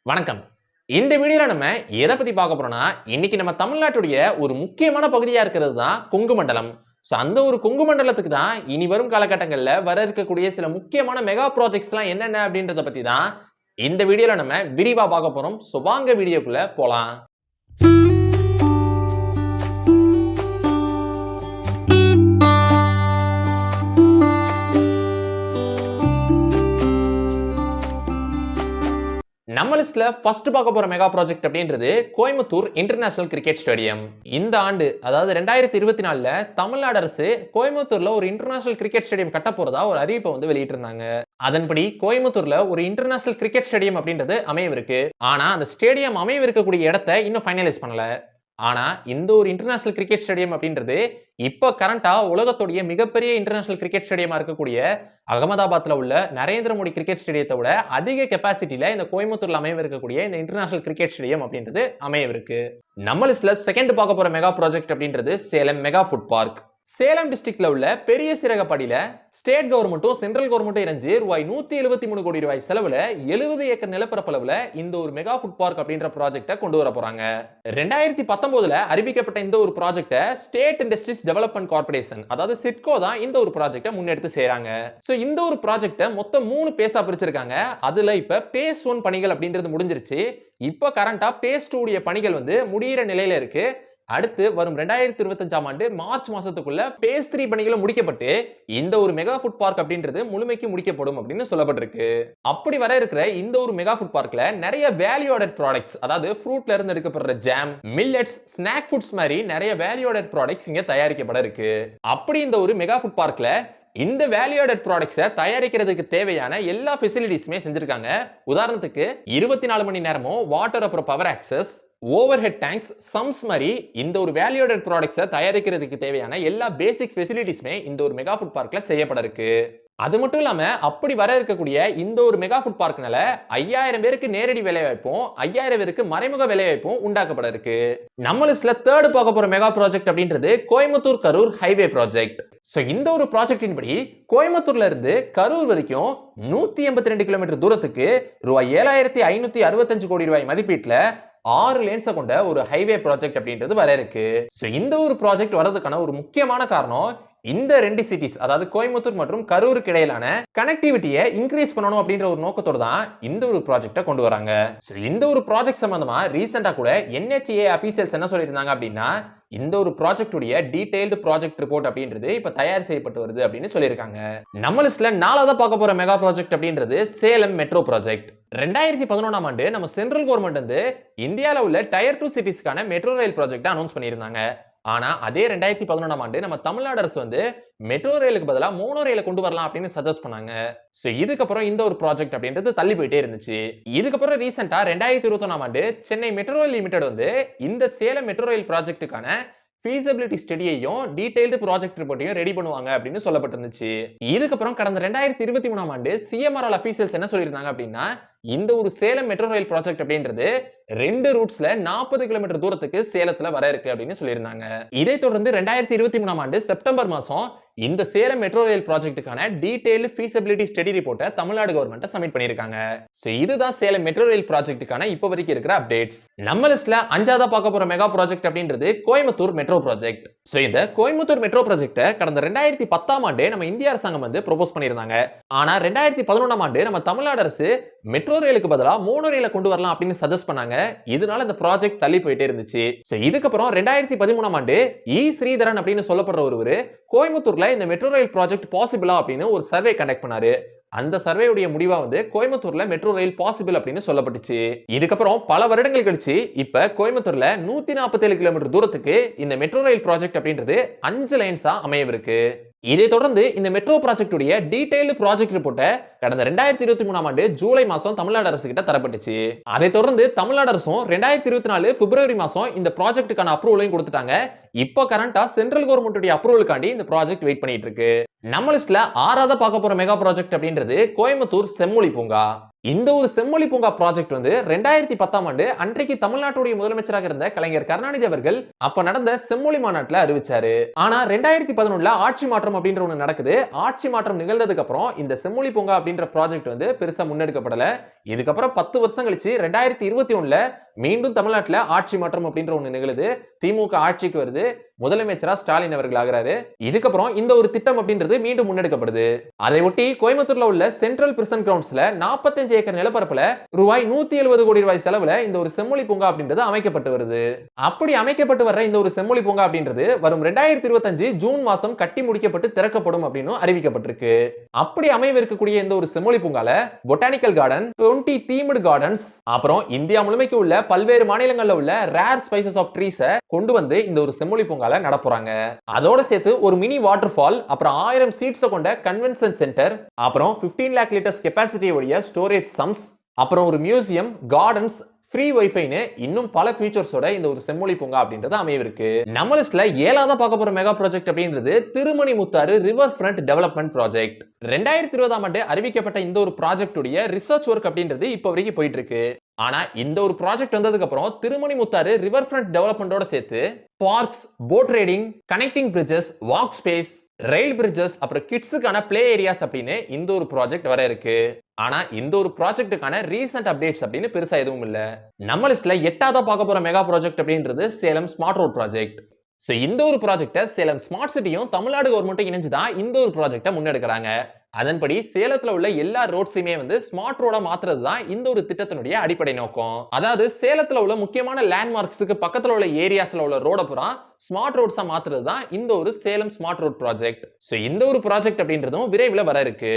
வணக்கம். இந்த வீடியோல நம்ம எதை பத்தி பார்க்க போறோம்னா, இன்னைக்கு நம்ம தமிழ்நாட்டுடைய ஒரு முக்கியமான பகுதியா இருக்கிறது தான் கொங்கு மண்டலம். அந்த ஒரு கொங்கு மண்டலத்துக்கு தான் இனி வரும் காலகட்டங்கள்ல வர இருக்கக்கூடிய சில முக்கியமான மெகா ப்ராஜெக்ட்ஸ்லாம் என்னென்ன அப்படின்றத பத்தி தான் இந்த வீடியோல நம்ம விரிவா பார்க்க போறோம். வாங்க வீடியோக்குள்ள போலாம். நம்ம லிஸ்ட்ல ஃபர்ஸ்ட் பார்க்க போற மெகா ப்ராஜெக்ட் அப்படின்றது கோயம்புத்தூர் இன்டர்நேஷனல் கிரிக்கெட் ஸ்டேடியம். இந்த ஆண்டு அதாவது 2024ல தமிழ்நாடு அரசு கோயம்புத்தூர்ல ஒரு இன்டர்நேஷனல் கிரிக்கெட் ஸ்டேடியம் கட்ட போறதா ஒரு அறிவிப்பை வெளியிட்டு இருந்தாங்க. அதன்படி கோயம்புத்தூர்ல ஒரு இன்டர்நேஷனல் கிரிக்கெட் ஸ்டேடியம் அப்படின்றது அமையவிருக்கு. ஆனா அந்த ஸ்டேடியம் அமையவிருக்கக்கூடிய இடத்தை இன்னும் ஃபைனலைஸ் பண்ணல. ஆனா இந்த ஒரு இன்டர்நேஷனல் கிரிக்கெட் ஸ்டேடியம் அப்படின்றது இப்ப கரண்டா உலகத்துடைய மிகப்பெரிய இன்டர்நேஷனல் கிரிக்கெட் ஸ்டேடியமா இருக்கக்கூடிய அகமதாபாத்ல உள்ள நரேந்திர மோடி கிரிக்கெட் ஸ்டேடியத்தை விட அதிக கெபாசிட்டியில இந்த கோயம்புத்தூர்ல அமையவிருக்கக்கூடிய இந்த இன்டர்நேஷனல் கிரிக்கெட் ஸ்டேடியம் அப்படின்றது அமையவிருக்கு. நம்ம லிஸ்ட்ல செகண்ட் பார்க்க போற மெகா ப்ராஜெக்ட் அப்படின்றது Salem mega food park. Salem டிஸ்ட்ரிக்ட்ல உள்ள பெரிய சிறகப்பாடியில ஸ்டேட் கவர்மெண்ட்டும் சென்ட்ரல் கவர்மெண்ட்டும் இணைஞ்சு ரூபாய் 173 கோடி ரூபாய் செலவுல 70 ஏக்கர் நிலப்பரப்பளவுல இந்த ஒரு மெகா ஃபுட் பார்க் அப்படின்ற ப்ராஜெக்ட கொண்டு வர போறாங்க. 2019ல அறிவிக்கப்பட்ட இந்த ஒரு ப்ராஜெக்ட ஸ்டேட் இண்டஸ்ட்ரீஸ் டெவலப்மெண்ட் கார்ப்பரேஷன் அதாவது சிட்கோ தான் இந்த ஒரு ப்ராஜெக்ட முன்னெடுத்து செய்றாங்க. இந்த ஒரு ப்ராஜெக்ட மொத்தம் 3 பேஸா பிரிச்சிருக்காங்க. அதுல இப்ப பேஸ் 1 பணிகள் அப்படின்றது முடிஞ்சிருச்சு. இப்ப கரண்டா பேஸ் 2 உடைய பணிகள் முடியிற நிலையில இருக்கு. அடுத்து வரும் 2025ஆம் ஆண்டு மார்ச் மாசத்துக்குள்ள பேஸ் 3 பணிகளும் முடிக்கப்பட்டு இந்த ஒரு மெகா ஃபுட் பார்க் அப்படின்றது முழுமைக்கு முடிக்கப்படும் அப்படின்னு சொல்லப்பட்டிருக்கு. அப்படி வர இருக்கிற இந்த ஒரு மெகா ஃபுட் பார்க்ல நிறைய வேல்யூ ஆடட் ப்ராடக்ட்ஸ் அதாவது ஃப்ரூட்ல இருந்து எடுக்கப்படுற ஜாம், மில்லட்ஸ், ஸ்நாக் ஃபுட்ஸ் மாதிரி நிறைய வேல்யூ ஆடட் ப்ராடக்ட்ஸ் இங்க தயாரிக்கப்பட இருக்கு. அப்படி இந்த ஒரு மெகா ஃபுட் பார்க்ல இந்த வேல்யூ ஆடட் ப்ராடக்ட்ஸை தயாரிக்கிறதுக்கு தேவையான எல்லா ஃபெசிலிட்டிஸுமே செஞ்சிருக்காங்க. உதாரணத்துக்கு 24 மணி நேரமும் வாட்டர் அப்புறம் power access, overhead tanks, sumps மாதிரி இந்த ஒரு வேல்யூ ஆடட் ப்ராடக்ட்ஸை தயாரிக்கிறதுக்கு தேவையான எல்லா பேசிக் ஃபெசிலிட்டிஸுமே இந்த ஒரு மெகா ஃபுட் பார்க்ல செய்யப்பட இருக்கு. அது மட்டும் இல்லாம அப்படி வர இருக்கக்கூடிய இந்த ஒரு மெகா ஃபுட் பார்க்னால 5000 பேருக்கு நேரடி வேலைவாய்ப்பும் 5000 பேருக்கு மறைமுக வேலைவாய்ப்பும் உண்டாக்கப்பட இருக்கு. நம்ம லிஸ்ட்ல தேர்ட் பார்க்க போற மெகா ப்ராஜெக்ட் அப்படின்றது கோயம்புத்தூர் கரூர் ஹைவே ப்ராஜெக்ட். இந்த ஒரு ப்ராஜெக்டின் படி கோயம்புத்தூர்ல இருந்து கரூர் வரைக்கும் 182 கிலோமீட்டர் தூரத்துக்கு ரூபாய் 7565 கோடி ரூபாய் மதிப்பீட்டுல 6 லேன்ஸை கொண்ட ஒரு ஹைவே ப்ராஜெக்ட் அப்படின்றது வர இருக்கு. இந்த ஒரு ப்ராஜெக்ட் வரதுக்கான ஒரு முக்கியமான காரணம் இந்த 2 சிட்டிஸ் அதாவது கோயம்புத்தூர் மற்றும் கரூருக்கு இடையிலான கனெக்டிவிட்டியை இன்க்ரீஸ் பண்ணணும் அப்படின்ற ஒரு நோக்கத்தோட தான் இந்த ஒரு ப்ராஜெக்ட்டை கொண்டு வராங்க. இந்த ஒரு ப்ராஜெக்ட் சம்பந்தமா ரீசெண்டா கூட NHAA அபிஷியல்ஸ் என்ன சொல்லியிருந்தாங்க அப்படின்னா இந்த ஒரு ப்ராஜெக்ட் உடைய டீடைல்டு ப்ராஜெக்ட் ரிப்போர்ட் அப்படின்றது இப்ப தயார் செய்யப்பட்டு வருது அப்படின்னு சொல்லியிருக்காங்க. நம்ம லிஸ்ட்ல 4ஆவதா பார்க்க போற மெகா ப்ராஜெக்ட் அப்படின்றது சேலம் மெட்ரோ ப்ராஜெக்ட். 2011ஆம் ஆண்டு நம்ம சென்ட்ரல் கவர்மெண்ட் இந்தியால உள்ள டயர் 2 சிட்டிஸ்க்கான மெட்ரோ ரயில் ப்ராஜெக்ட் அனௌன்ஸ் பண்ணியிருந்தாங்க. ஆனா அதே 2011ஆம் ஆண்டு நம்ம தமிழ்நாடு அரசு மெட்ரோ ரயிலுக்கு பதிலா மோனோ ரயிலை கொண்டு வரலாம் அப்படின்னு சஜஸ்ட் பண்ணாங்க. இதுக்கப்புறம் இந்த ஒரு ப்ராஜெக்ட் அப்படின்றது தள்ளி போயிட்டே இருந்துச்சு. இதுக்கப்புறம் ரீசெண்டா 2021ஆம் ஆண்டு சென்னை மெட்ரோ ரயில் லிமிடெட் இந்த சேலம் மெட்ரோ ரயில் ப்ராஜெக்ட்டுக்கான feasibility ஸ்டடியையும் டீடைல்டு ப்ராஜெக்ட் ரிப்போர்ட்டையும் ரெடி பண்ணுவாங்க அப்படின்னு சொல்லப்பட்டிருந்துச்சு. இதுக்கப்புறம் கடந்த 2023ஆம் ஆண்டு CMRL அபிஷியல்ஸ் என்ன சொல்லியிருந்தாங்க அப்படின்னா இந்த ஒரு சேலம் மெட்ரோ ரயில் ப்ராஜெக்ட் அப்படின்றது 2 ரூட்ஸ்ல 40 கிலோமீட்டர் தூரத்துக்கு சேலத்துல வர இருக்கு அப்படின்னு சொல்லியிருந்தாங்க. இதை தொடர்ந்து 2023ஆம் ஆண்டு செப்டம்பர் மாசம் இந்த சேலம் மெட்ரோ ரயில் ப்ராஜெக்ட்டுக்கான டீடைல்டு feasibility ஸ்டடி ரிப்போர்ட்டை தமிழ்நாடு கவர்மெண்ட் சப்மிட் பண்ணிருக்காங்க. இதுதான் சேலம் மெட்ரோ ரயில் ப்ராஜெக்ட்டுக்கான இப்ப வரைக்கும் இருக்கிற அப்டேட்ஸ். நம்ம லிஸ்ட்ல 5ஆவதா பார்க்க போற மெகா ப்ராஜெக்ட் அப்படின்றது கோயம்புத்தூர் மெட்ரோ ப்ராஜெக்ட். இந்த கோயம்புத்தூர் மெட்ரோ ப்ராஜெக்ட்டை கடந்த 2010ஆம் ஆண்டு நம்ம இந்திய அரசாங்கம் ப்ரோபோஸ் பண்ணியிருந்தாங்க. ஆனா 2011ஆம் ஆண்டு நம்ம தமிழ்நாடு அரசு மெட்ரோ ரயிலுக்கு பதிலா மோனோ ரயிலை கொண்டு வரலாம் அப்படின்னு சஜஸ்ட் பண்ணாங்க. இதனால இந்த ப்ராஜெக்ட் தள்ளி போயிட்டே இருந்துச்சு. இதுக்கப்புறம் 2013ஆம் ஆண்டு ஸ்ரீதரன் அப்படின்னு சொல்லப்படுற ஒருவர் கோயம்புத்தூர்ல இந்த மெட்ரோ ரயில் ப்ராஜெக்ட் பாசிபிளா அப்படின்னு ஒரு சர்வே கண்டக்ட் பண்ணாரு. அந்த சர்வேயுடைய முடிவா கோயம்புத்தூர்ல மெட்ரோ ரயில் பாசிபிள் அப்படின்னு சொல்லப்பட்டுச்சு. இதுக்கப்புறம் பல வருடங்கள் கழிச்சு இப்ப கோயம்புத்தூர்ல 147 கிலோமீட்டர் தூரத்துக்கு இந்த மெட்ரோ ரயில் ப்ராஜெக்ட் அப்படின்றது 5 லைன்ஸா அமையவிருக்கு. இதை தொடர்ந்து இந்த மெட்ரோ ப்ராஜெக்ட் உடைய டீடைல்டு ப்ராஜெக்ட் ரிப்போர்ட்டை கடந்த 2023ஆம் ஆண்டு ஜூலை மாசம் தமிழ்நாடு அரசு கிட்ட தரப்பட்டுச்சு. அதை தொடர்ந்து தமிழ்நாடு அரசும் 2024 பிப்ரவரி மாசம் இந்த ப்ராஜெக்ட்டுக்கான அப்ரூவலையும் கொடுத்துட்டாங்க. இப்போ கரண்டா சென்ட்ரல் கவர்மெண்ட் உடைய அப்ரூவலுக்காண்டி இந்த ப்ராஜெக்ட் வெயிட் பண்ணிட்டு இருக்கு. நம்ம லிஸ்ட்ல 6ஆவதா பார்க்க போற மெகா ப்ராஜெக்ட் அப்படின்றது கோயம்புத்தூர் செம்மொழி பூங்கா. இந்த ஒரு செம்மொழி பூங்கா ப்ராஜெக்ட் வந்து 2010ஆம் ஆண்டு அன்றைக்கு தமிழ்நாட்டுடைய முதலமைச்சராக இருந்த கலைஞர் கருணாநிதி அவர்கள் அப்ப நடந்த செம்மொழி மாநாட்டில் அறிவிச்சாரு. ஆனா 2011ல ஆட்சி மாற்றம் அப்படின்ற ஒண்ணு நடக்குது. ஆட்சி மாற்றம் நிகழ்ந்ததுக்கு அப்புறம் இந்த செம்மொழி பூங்கா அப்படின்ற ப்ராஜெக்ட் வந்து பெருசா முன்னெடுக்கப்படல. இதுக்கப்புறம் 10 வருஷம் கழிச்சு 2021ல மீண்டும் தமிழ்நாட்டுல ஆட்சி மாற்றம் அப்படின்ற ஒண்ணு நிகழுது. திமுக ஆட்சிக்கு வருது. முதலமைச்சரா ஸ்டாலின் அவர்கள் ஆகிறாரு. இதுக்கப்புறம் இந்த ஒரு திட்டம் அப்படின்றது மீண்டும் முன்னெடுக்கப்படுது. அதை ஒட்டி கோயம்புத்தூர்ல உள்ள சென்ட்ரல் பிரிசன் கிரவுண்ட்ஸ்ல 45 ஏக்கர் நிலப்பரப்புல ரூபாய் 170 கோடி ரூபாய் செலவுல இந்த ஒரு செம்மொழி பூங்கா அப்படின்றது அமைக்கப்பட்டு வருது. அப்படி அமைக்கப்பட்டு வர்ற இந்த ஒரு செம்மொழி பூங்கா அப்படின்றது வரும் 2025 ஜூன் மாசம் கட்டி முடிக்கப்பட்டு திறக்கப்படும் அப்படின்னு அறிவிக்கப்பட்டிருக்கு. அப்படி அமைவிருக்கக்கூடிய இந்த ஒரு செம்மொழி பூங்கால பொட்டானிக்கல் கார்டன், 20 தீம்டு கார்டன்ஸ், அப்புறம் இந்தியா முழுமைக்கு உள்ள பல்வேறு மாநிலங்கள்ல உள்ள ரேர் ஸ்பைசஸ் ஆஃப் ட்ரீஸ கொண்டு வந்து இந்த ஒரு செம்மொழி பூங்கால நடப்புறாங்க. அதோட சேர்த்து ஒரு மினி வாட்டர் ஃபால், அப்புறம் 1000 சீட்ஸ் கொண்ட கன்வென்ஷன் சென்டர், அப்புறம் 15 லேக் லிட்டர்ஸ் கெபாசிட்டி உடைய ஸ்டோரேஜ் சம்ஸ், அப்புறம் ஒரு மியூசியம், கார்டன்ஸ், ஃப்ரீ வைஃபைன்னு இன்னும் பல ஃபீச்சர்ஸோட இந்த ஒரு செம்மொழி பூங்கா அப்படின்றது அமைவிருக்கு. நம்ம லிஸ்ட்ல 7ஆவதா பார்க்க போற மெகா ப்ராஜெக்ட் அப்படின்றது Thirumani Muthar river front development project. 2020ஆம் ஆண்டு அறிவிக்கப்பட்ட இந்த ஒரு ப்ராஜெக்ட் உடைய ரிசர்ச் ஒர்க் அப்படின்றது இப்போ வரைக்கும் போயிட்டு இருக்கு. ஆனா இந்த ஒரு ப்ராஜெக்ட் வந்ததுக்கு அப்புறம் திருமணி முத்தாறு ரிவர் ஃப்ரண்ட் டெவலப்மெண்டோட சேர்த்து parks, boat riding, connecting bridges, walk space, rail bridges, அப்புறம் கிட்ஸுக்கான பிளே ஏரியாஸ் அப்படின்னு இந்த ஒரு ப்ராஜெக்ட் வர இருக்கு. ஆனா இந்த ஒரு ப்ராஜெக்ட்டுக்கான ரீசன்ட் அப்டேட்ஸ் அப்படின்னு பெருசா எதுவும் இல்ல. நம்ம லிஸ்ட்ல 8ஆவதா பார்க்க போற மெகா ப்ராஜெக்ட் அப்படின்றது Salem smart road project. So இந்த ஒரு ப்ராஜெக்ட்டை சேலம் ஸ்மார்ட் சிட்டியும் தமிழ்நாடு கவர்மெண்ட்டும் இணைஞ்சுதான் இந்த ஒரு ப்ராஜெக்ட்டை முன்னெடுக்கிறாங்க. அதன்படி சேலத்துல உள்ள எல்லா ரோட்ஸையுமே வந்து ஸ்மார்ட் ரோடா மாத்துறது தான் இந்த ஒரு திட்டத்தினுடைய அடிப்படை நோக்கம். அதாவது சேலத்துல உள்ள முக்கியமான லேண்ட்மார்க்ஸுக்கு பக்கத்துல உள்ள ஏரியாஸ்ல உள்ள ரோட புறா ஸ்மார்ட் ரோட்ஸா மாத்துறது தான் இந்த ஒரு Salem smart road project. So இந்த ஒரு ப்ராஜெக்ட் அப்படின்றதும் விரைவில் வர இருக்கு.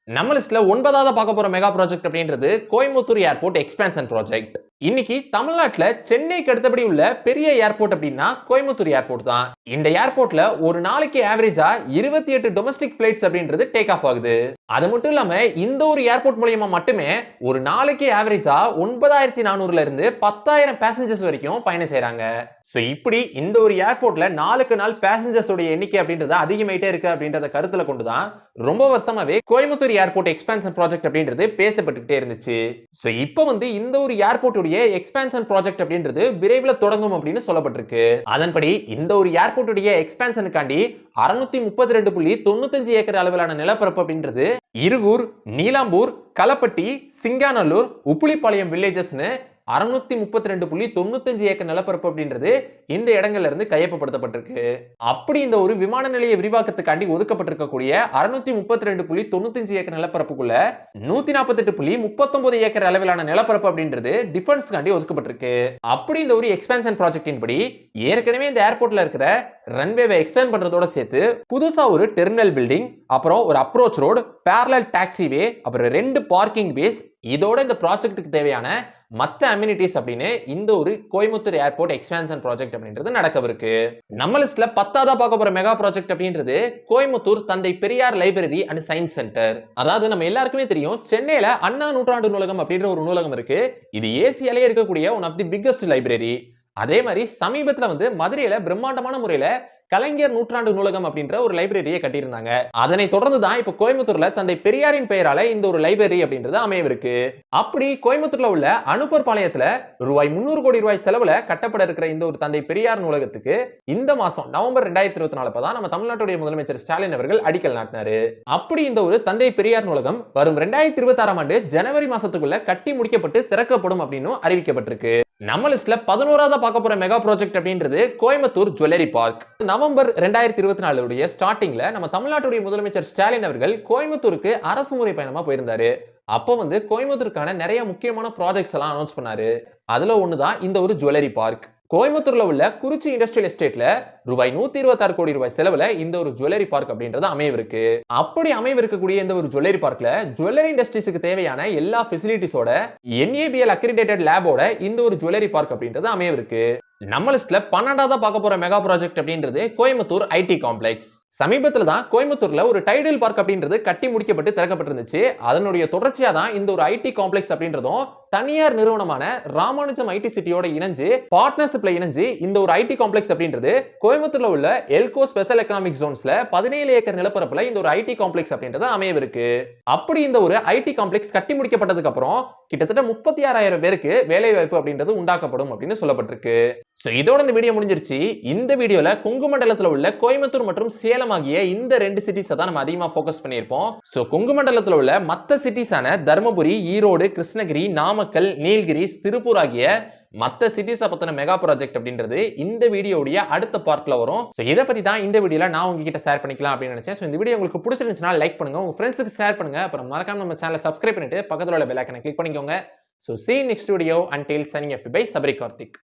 நம்ம லிஸ்ட்ல 9ஆவதா பார்க்க போற மெகா ப்ராஜெக்ட் அப்படின்றது கோயம்புத்தூர் ஏர்போர்ட் எக்ஸ்பான்ஷன் ப்ராஜெக்ட். இன்னைக்கு தமிழ்நாட்டுல சென்னைக்கு அடுத்தபடி உள்ள பெரிய ஏர்போர்ட் அப்படின்னா கோயம்புத்தூர் ஏர்போர்ட் தான். இந்த ஏர்போர்ட்ல ஒரு நாளைக்கு ஆவரேஜா 28 டொமஸ்டிக் பிளைட்ஸ் அப்படின்றது டேக் ஆஃப் ஆகுது. அது மட்டும் இல்லாம இந்த ஒரு ஏர்போர்ட் மூலமா மட்டுமே ஒரு நாளைக்கு ஆவரேஜா 9400ல இருந்து 10,000 பேசஞ்சர்ஸ் வரைக்கும் பயணம் செய்றாங்க. சோ இப்படி இந்த ஒரு ஏர்போர்ட்ல நாளுக்கு நாள் பேசஞ்சர்ஸ் உடைய எண்ணிக்கை அப்படின்றது அதிகமாயிட்டே இருக்கு அப்படின்றத கருத்துல கொண்டுதான் ரொம்ப வருஷமாவே கோயம்புத்தூர் ஏர்போர்ட் எக்ஸ்பான்ஷன் ப்ராஜெக்ட் அப்படின்றது பேசப்பட்டுட்டே இருந்துச்சு. சோ இப்போ வந்து இந்த ஒரு ஏர்போர்ட் உடைய எக்ஸ்பான்ஷன் ப்ராஜெக்ட் அப்படின்றது விரைவில் தொடங்கும் அப்படின்னு சொல்லப்பட்டிருக்கு. அதன்படி இந்த ஒரு ஏர்போர்ட் உடைய எக்ஸ்பான்ஷனுக்காண்டி 632.95 ஏக்கர் அளவிலான நிலப்பரப்பு அப்படின்றது இருகூர், நீலாம்பூர், களப்பட்டி, சிங்காநல்லூர், உப்புளிப்பாளையம் வில்லேஜஸ்னு 632.95 ஏக்கர் நிலப்பரப்பு அப்படின்றது இந்த இடங்கள்ல இருந்து கையகப்படுத்தப்பட்டிருக்கு. அப்படி இந்த ஒரு விமான நிலைய விரிவாக்கத்துக்காண்டி ஒதுக்கப்பட்டிருக்கக்கூடிய 632.95 ஏக்கர் நிலப்பரப்புக்குள்ள 148.39 ஏக்கர் அளவிலான நிலப்பரப்பு அப்படின்றது டிஃபென்ஸ்காண்டி ஒதுக்கப்பட்டிருக்கு. அப்படி இந்த ஒரு எக்ஸ்பான்ஷன் ப்ராஜெக்டின் படி ஏற்கனவே இந்த ஏர்போர்ட்ல இருக்கிற ரன்வேவை எக்ஸ்டெண்ட் பண்றதோட சேர்த்து புதுசா ஒரு டெர்மினல் பில்டிங், அப்புறம் ஒரு அப்ரோச் ரோடு, பேரலல் டாக்ஸிவே, அப்புறம் 2 பார்க்கிங் பேஸ், இதோட இந்த ப்ராஜெக்ட்டுக்கு தேவையான மத்த அம்யூனிட்டிஸ் அப்படின்னு இந்த ஒரு கோயம்புத்தூர் ஏர்போர்ட் எக்ஸ்பான்ஷன் ப்ராஜெக்ட் அப்படின்றது நடக்கவிருக்கு. நம்ம லிஸ்ட்ல 10ஆவதா பார்க்க போற மெகா ப்ராஜெக்ட் அப்படின்றது கோயம்புத்தூர் தந்தை Periyar library and science centre. அதாவது நம்ம எல்லாருக்குமே தெரியும், சென்னையில அண்ணா நூற்றாண்டு நூலகம் அப்படின்ற ஒரு நூலகம் இருக்கு. இது ஏசியாலே இருக்கக்கூடிய one of the biggest library. அதே மாதிரி சமீபத்துல வந்து மதுரையில பிரம்மாண்டமான முறையில கலைஞர் நூற்றாண்டு நூலகம் அப்படின்ற ஒரு லைப்ரரியை கட்டியிருந்தாங்க. அதனை தொடர்ந்து தான் இப்ப கோயம்புத்தூர்ல தந்தை பெரியாரின் பெயரால இந்த ஒரு லைப்ரரி அப்படின்றது அமையவிருக்கு. அப்படி கோயம்புத்தூர்ல உள்ள அனுப்பர் பாளையத்துல ரூபாய் 300 கோடி ரூபாய் செலவுல கட்டப்பட இருக்கிற இந்த ஒரு தந்தை பெரியார் நூலகத்துக்கு இந்த மாசம் நவம்பர் 2024 தான் நம்ம தமிழ்நாட்டுடைய முதலமைச்சர் ஸ்டாலின் அவர்கள் அடிக்கல் நாட்டினாரு. அப்படி இந்த ஒரு தந்தை பெரியார் நூலகம் வரும் 2026ஆம் ஆண்டு ஜனவரி மாசத்துக்குள்ள கட்டி முடிக்கப்பட்டு திறக்கப்படும் அப்படின்னு அறிவிக்கப்பட்டிருக்கு. நம்ம லிஸ்ட்ல 11ஆவதா பார்க்க போற மெகா ப்ராஜெக்ட் அப்படின்றது கோயம்புத்தூர் ஜுவல்லரி பார்க். நவம்பர் 2024 ஸ்டார்டிங்ல நம்ம தமிழ்நாட்டுடைய முதலமைச்சர் ஸ்டாலின் அவர்கள் கோயம்புத்தூருக்கு அரசு முறை பயணமா போயிருந்தாரு. அப்போ வந்து கோயம்புத்தூருக்கான நிறைய முக்கியமான ப்ராஜெக்ட்ஸ் எல்லாம் அனௌன்ஸ் பண்ணாரு. அதுல ஒண்ணுதான் இந்த ஒரு ஜுவல்லரி பார்க். கோயம்புத்தூர்ல உள்ள குறிச்சி இண்டஸ்ட்ரியல் எஸ்டேட்ல ரூபாய் 126 கோடி ரூபாய் செலவுல இந்த ஒரு ஜுவல்லரி பார்க் அப்படின்றது அமையவிருக்கு. அப்படி அமையவிருக்கக்கூடிய இந்த ஒரு ஜுவல்லரி பார்க்ல ஜுவல்லரி இண்டஸ்ட்ரீஸ்க்கு தேவையான எல்லா ஃபெசிலிட்டிஸோட NABL அக்ரிடேட்டட் லேபோட இந்த ஒரு ஜுவல்லரி பார்க் அப்படின்றது அமையவிருக்கு. நம்ம லிஸ்ட்ல 12ஆவதா பார்க்க போற மெகா ப்ராஜெக்ட் அப்படின்றது கோயம்புத்தூர் ஐடி காம்ப்ளெக்ஸ். சமீபத்துல தான் கோயம்புத்தூர்ல ஒரு டைடல் பார்க் அப்படின்றது கட்டி முடிக்கப்பட்டு திறக்கப்பட்டிருந்துச்சு. அதனுடைய தொடர்ச்சியா தான் இந்த ஒரு ஐடி காம்ப்ளெக்ஸ் அப்படின்றதும் தனியார் நிறுவனமான ராமானுஜம் ஐடி சிட்டியோட இணைஞ்சு பார்ட்னர்ஷிப்ல இணைஞ்சு இந்த ஒரு ஐடி காம்ப்ளெக்ஸ் அப்படின்றது கோயம்புத்தூர்ல உள்ள எல்கோ ஸ்பெஷல் எக்கனாமிக் ஜோன்ஸ்ல 17 ஏக்கர் நிலப்பரப்புல இந்த ஒரு ஐடி காம்ப்ளெக்ஸ் அப்படின்றது அமையவிருக்கு. அப்படி இந்த ஒரு ஐடி காம்ப்ளெக்ஸ் கட்டி முடிக்கப்பட்டதுக்கு அப்புறம் கிட்டத்தட்ட 36,000 பேருக்கு வேலை வாய்ப்பு அப்படின்றது உண்டாக்கப்படும் அப்படின்னு சொல்லப்பட்டிருக்கு. சோ இதோட இந்த வீடியோ முடிஞ்சிருச்சு. இந்த வீடியோல கொங்கு மண்டலத்துல உள்ள கோயம்புத்தூர் மற்றும் சேலம் ஆகிய இந்த 2 சிட்டிஸ் தான் நம்ம அதிகமா ஃபோக்கஸ் பண்ணியிருப்போம். சோ கொங்கு மண்டலத்துல உள்ள மத்த சிட்டிஸான தர்மபுரி, ஈரோடு, கிருஷ்ணகிரி, நாமக்கல், நீலகிரிஸ், திருப்பூர் ஆகிய மத்த சிட்டிஸை பத்தின மெகா ப்ராஜெக்ட் அப்படின்றது இந்த வீடியோடைய அடுத்த பார்ட்ல வரும். சோ இதை பத்தி தான் இந்த வீடியோல நான் உங்ககிட்ட ஷேர் பண்ணிக்கலாம் அப்படின்னு நினைச்சேன். சோ இந்த வீடியோ உங்களுக்கு பிடிச்சிருந்துச்சுன்னா லைக் பண்ணுங்க, உங்க ஃப்ரெண்ட்ஸுக்கு ஷேர் பண்ணுங்க, அப்புறம் மறக்காம நம்ம சேனலை சப்ஸ்கிரைப் பண்ணிட்டு பக்கத்துல உள்ள பெல் ஐகானை கிளிக் பண்ணிக்கோங்க. So see you next video. Until signing off by Sabri Karthik.